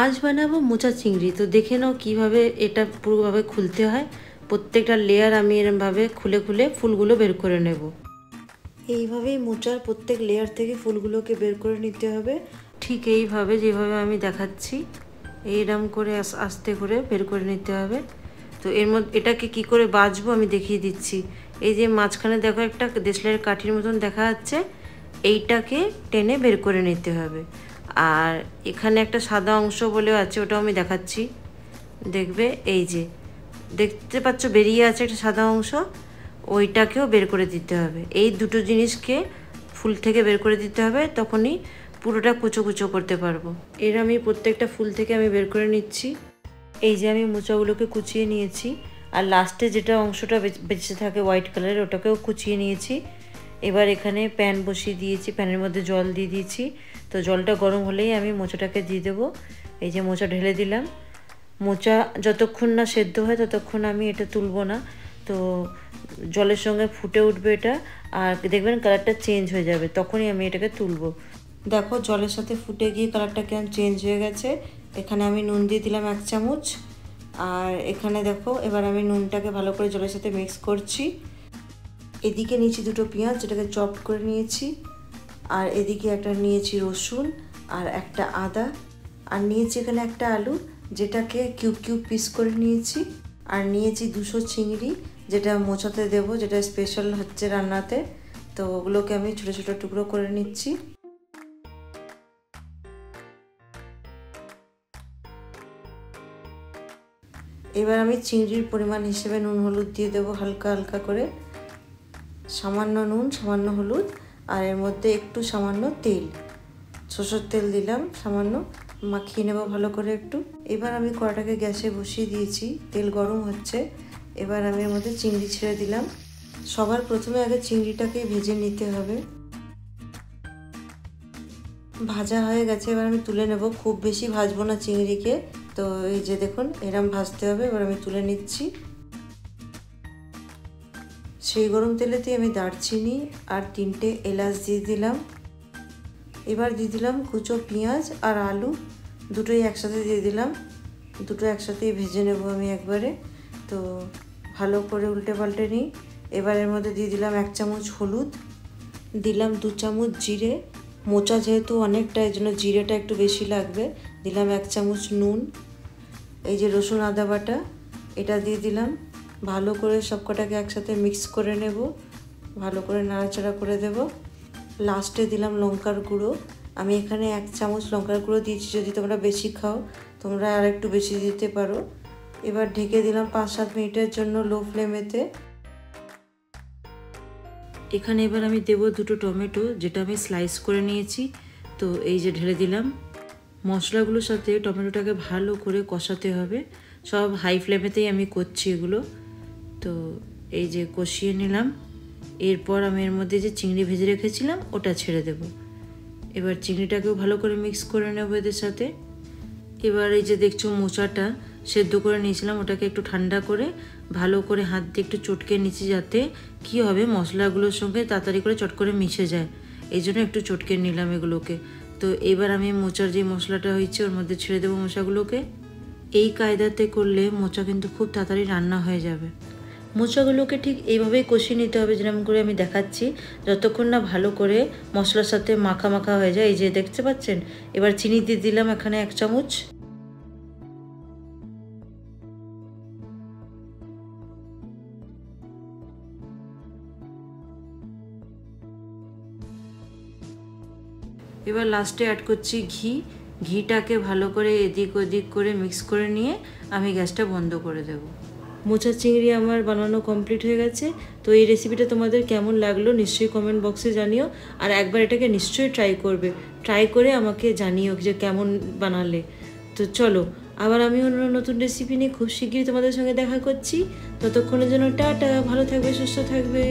আজ বানাবো মোচা চিংড়ি। তো দেখে নাও কীভাবে এটা পুরোভাবে খুলতে হয়। প্রত্যেকটা লেয়ার আমি এরমভাবে খুলে খুলে ফুলগুলো বের করে নেব। এইভাবেই মোচার প্রত্যেক লেয়ার থেকে ফুলগুলোকে বের করে নিতে হবে। ঠিক এইভাবে যেভাবে আমি দেখাচ্ছি এইরকম করে আস্তে করে বের করে নিতে হবে। তো এর মধ্যে এটাকে কি করে বাছবো আমি দেখিয়ে দিচ্ছি। এই যে মাঝখানে দেখো একটা দেশলাইয়ের কাঠির মতন দেখা যাচ্ছে, এইটাকে টেনে বের করে নিতে হবে। আর এখানে একটা সাদা অংশ বলেও আছে, ওটাও আমি দেখাচ্ছি। দেখবে এই যে দেখতে পাচ্ছ বেরিয়ে আছে একটা সাদা অংশ, ওইটাকেও বের করে দিতে হবে। এই দুটো জিনিসকে ফুল থেকে বের করে দিতে হবে, তখনই পুরোটা কুচো কুচো করতে পারবো। এর আমি প্রত্যেকটা ফুল থেকে আমি বের করে নিচ্ছি। এই যে আমি মোচাগুলোকে কুচিয়ে নিয়েছি, আর লাস্টে যেটা অংশটা বেঁচে থাকে হোয়াইট কালারের, ওটাকেও কুচিয়ে নিয়েছি। এবার এখানে প্যান বসিয়ে দিয়েছি, প্যানের মধ্যে জল দিয়ে দিয়েছি। তো জলটা গরম হলেই আমি মোচাটাকে দিয়ে দেবো। এই যে মোচা ঢেলে দিলাম। মোচা যতক্ষণ না সেদ্ধ হয় ততক্ষণ আমি এটা তুলব না। তো জলের সঙ্গে ফুটে উঠবে এটা, আর দেখবেন কালারটা চেঞ্জ হয়ে যাবে, তখনই আমি এটাকে তুলব। দেখো জলের সাথে ফুটে গিয়ে কালারটা কেমন চেঞ্জ হয়ে গেছে। এখানে আমি নুন দিয়ে দিলাম 1 চামচ। আর এখানে দেখো এবার আমি নুনটাকে ভালো করে জলের সাথে মিক্স করছি। এদিকে নিয়েছি 2টো পেঁয়াজ, যেটাকে চপ করে নিয়েছি। আর এদিকে একটা নিয়েছি রসুন আর একটা আদা। আর নিয়েছি এখানে একটা আলু, যেটাকে কিউব কিউব পিস করে নিয়েছি। আর নিয়েছি 200 চিংড়ি, যেটা মোচাতে দেবো, যেটা স্পেশাল হচ্ছে রান্নাতে। তো ওগুলোকে আমি ছোটো ছোটো টুকরো করে নিচ্ছি। এবার আমি চিংড়ির পরিমাণ হিসেবে নুন হলুদ দিয়ে দেবো হালকা হালকা করে। সামান্য নুন, সামান্য হলুদ, আর এর মধ্যে একটু সামান্য তেল, সরষের তেল দিলাম সামান্য, মাখিয়ে নেব ভালো করে একটু। এবার আমি কড়াটাকে গ্যাসে বসিয়ে দিয়েছি, তেল গরম হচ্ছে। এবার আমি এর মধ্যে চিংড়ি ছেড়ে দিলাম। সবার প্রথমে আগে চিংড়িটাকে ভেজে নিতে হবে। ভাজা হয়ে গেছে, এবার আমি তুলে নেব। খুব বেশি ভাজবো না চিংড়িকে। তো এই যে দেখুন এরম ভাজতে হবে। এবার আমি তুলে নিচ্ছি। সেই গরম তেলেতেই আমি দারচিনি আর 3টে এলাচ দিয়ে দিলাম। এবার দিয়ে দিলাম কুচো পেঁয়াজ আর আলু, দুটোই একসাথে দিয়ে দিলাম। দুটো একসাথেই ভেজে নেব আমি একবারে। তো ভালো করে উল্টে পাল্টে নিই। এবার এর মধ্যে দিয়ে দিলাম 1 চামচ হলুদ, দিলাম 2 চামচ জিরে। মোচা যেহেতু অনেকটা, এই জন্য জিরেটা একটু বেশি লাগবে। দিলাম 1 চামচ নুন। এই যে রসুন আদা বাটা, এটা দিয়ে দিলাম। ভালো করে সব কটাকে একসাথে মিক্স করে নেব, ভালো করে নাড়াচাড়া করে দেব। লাস্টে দিলাম লঙ্কার গুঁড়ো। আমি এখানে 1 চামচ লঙ্কার গুঁড়ো দিয়েছি, যদি তোমরা বেশি খাও তোমরা আর একটু বেশি দিতে পারো। এবার ঢেকে দিলাম 5-7 মিনিটের জন্য লো ফ্লেমেতে। এখানে এবার আমি দেবো 2টো টমেটো, যেটা আমি স্লাইস করে নিয়েছি। তো এই যে ঢেলে দিলাম। মশলাগুলোর সাথে টমেটোটাকে ভালো করে কষাতে হবে। সব হাই ফ্লেমেতেই আমি করছি এগুলো। তো এই যে কষিয়ে নিলাম। এরপর আমি এর মধ্যে যে চিংড়ি ভেজে রেখেছিলাম ওটা ছেড়ে দেব। এবার চিংড়িটাকেও ভালো করে মিক্স করে নেব এদের সাথে। এবার এই যে দেখছো মোচাটা সেদ্ধ করে নিয়েছিলাম, ওটাকে একটু ঠান্ডা করে ভালো করে হাত দিয়ে একটু চটকে নিচ্ছি, যাতে কি হবে মশলাগুলোর সঙ্গে তাড়াতাড়ি করে চট করে মিশে যায়। এই জন্য একটু চটকে নিলাম এগুলোকে। তো এবার আমি মোচার যে মশলাটা হয়েছে ওর মধ্যে ছেড়ে দেবো মোচাগুলোকে। এই কায়দাতে করলে মোচা কিন্তু খুব তাড়াতাড়ি রান্না হয়ে যাবে। মোচাগুলোকে ঠিক এইভাবেই কষিয়ে নিতে হবে, যেরকম করে আমি দেখাচ্ছি, যতক্ষণ না ভালো করে মশলার সাথে মাখা মাখা হয়ে যায়। এই যে দেখতে পাচ্ছেন। এবার চিনি দিয়ে দিলাম এখানে 1 চামচ। এবার লাস্টে অ্যাড করছি ঘি। ঘিটাকে ভালো করে এদিক ওদিক করে মিক্স করে নিয়ে আমি গ্যাসটা বন্ধ করে দেব। মোচা চিংড়ি আমার বানানো কমপ্লিট হয়ে গেছে। তো এই রেসিপিটা তোমাদের কেমন লাগলো নিশ্চয়ই কমেন্ট বক্সে জানিও। আর একবার এটাকে নিশ্চয়ই ট্রাই করবে, ট্রাই করে আমাকে জানিও যে কেমন বানালে। তো চলো আবার আমি অন্য নতুন রেসিপি নিয়ে খুব শিগগিরই তোমাদের সঙ্গে দেখা করছি। ততক্ষণের জন্য টাটা, ভালো থাকবে, সুস্থ থাকবে।